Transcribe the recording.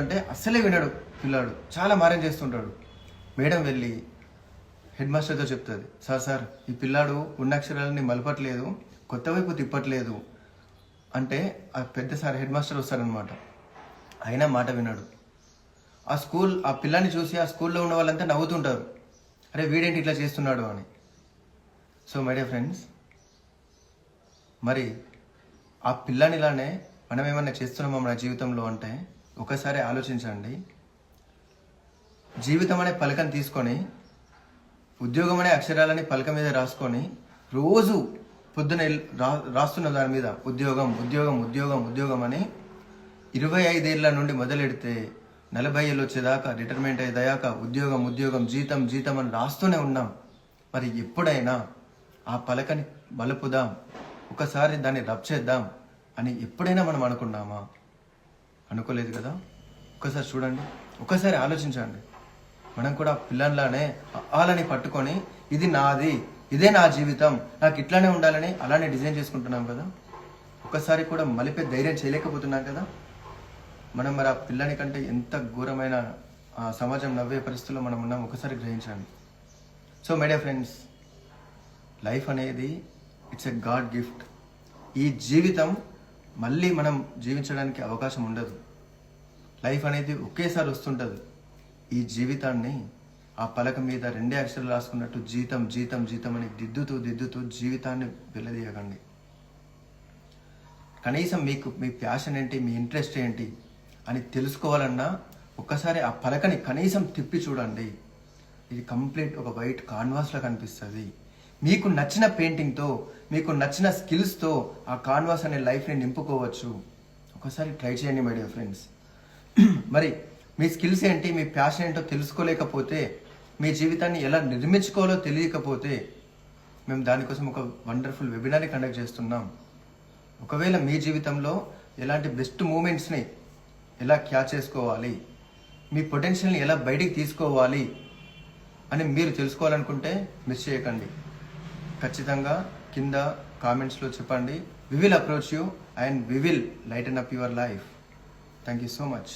అంటే అస్సలే వినడు పిల్లాడు, చాలా మారం చేస్తుంటాడు. మేడం వెళ్ళి హెడ్ మాస్టర్తో చెప్తుంది, సార్ ఈ పిల్లాడు ఉన్న అక్షరాలని మలపట్లేదు, కొత్త వైపు తిప్పట్లేదు అంటే ఆ పెద్ద సార్ హెడ్ మాస్టర్ వస్తారనమాట. అయినా మాట వినడు. ఆ పిల్లాన్ని చూసి ఆ స్కూల్లో ఉన్న వాళ్ళంతా నవ్వుతుంటారు, అరే వీడేంటి ఇట్లా చేస్తున్నాడు అని. సో మై డియర్ ఫ్రెండ్స్, మరి ఆ పిల్లానిలానే మనం ఏమన్నా చేస్తున్నామా మన జీవితంలో అంటే ఒకసారి ఆలోచించండి. జీవితం అనే పలకను తీసుకొని, ఉద్యోగం అనే అక్షరాలని పలక మీద రాసుకొని రోజు పొద్దున రాస్తున్న దాని మీద ఉద్యోగం ఉద్యోగం ఉద్యోగం ఉద్యోగం అని 25 ఏళ్ళ నుండి మొదలెడితే 40 ఏళ్ళు వచ్చేదాకా రిటైర్మెంట్ అయ్యేదాకా ఉద్యోగం ఉద్యోగం జీతం జీతం అని రాస్తూనే ఉన్నాం. మరి ఎప్పుడైనా ఆ పలకని బలుపుదాం, ఒకసారి దాన్ని రబ్ చేద్దాం అని ఎప్పుడైనా మనం అనుకున్నామా? అనుకోలేదు కదా. ఒకసారి చూడండి, ఒకసారి ఆలోచించండి. మనం కూడా పిల్లల్లానే ఆలని పట్టుకొని ఇది నాది, ఇదే నా జీవితం, నాకు ఇట్లానే ఉండాలని అలానే డిజైన్ చేసుకుంటున్నాం కదా. ఒకసారి కూడా మలిపే ధైర్యం చేయలేకపోతున్నాం కదా మనం. మరి ఆ పిల్లని కంటే ఎంత ఘోరమైన సమాజం నవ్వే పరిస్థితుల్లో మనం ఉన్నాం, ఒకసారి గ్రహించండి. So my dear friends, life అనేది ఇట్స్ ఎ గాడ్ గిఫ్ట్. ఈ జీవితం మళ్ళీ మనం జీవించడానికి అవకాశం ఉండదు. లైఫ్ అనేది ఒకేసారి వస్తుంటుంది. ఈ జీవితాన్ని ఆ పలక మీద 2 అక్షరాలు రాసుకున్నట్టు జీతం జీతం జీతం అని దిద్దుతూ జీవితాన్ని వెల్లదీయకండి. కనీసం మీ ప్యాషన్ ఏంటి, మీ ఇంట్రెస్ట్ ఏంటి అని తెలుసుకోవాలన్నా ఒక్కసారి ఆ పలకని కనీసం తిప్పి చూడండి. ఇది కంప్లీట్ ఒక వైట్ కాన్వాస్లా కనిపిస్తుంది. మీకు నచ్చిన పెయింటింగ్తో, మీకు నచ్చిన స్కిల్స్తో ఆ కాన్వాస్ అనే లైఫ్ని నింపుకోవచ్చు. ఒకసారి ట్రై చేయండి మై డియర్ ఫ్రెండ్స్. మరి మీ స్కిల్స్ ఏంటి, మీ ప్యాషన్ ఏంటో తెలుసుకోలేకపోతే, మీ జీవితాన్ని ఎలా నిర్మించుకోవాలో తెలియకపోతే, మేము దానికోసం ఒక వండర్ఫుల్ వెబినార్ని కండక్ట్ చేస్తున్నాం. ఒకవేళ మీ జీవితంలో ఎలాంటి బెస్ట్ మూమెంట్స్ని ఎలా క్యాచ్ చేసుకోవాలి, మీ పొటెన్షియల్ని ఎలా బయటికి తీసుకోవాలి అని మీరు తెలుసుకోవాలనుకుంటే మిస్ చేయకండి. ఖచ్చితంగా కింద కామెంట్స్లో చెప్పండి. We will approach you and we will lighten up your life. Thank you so much.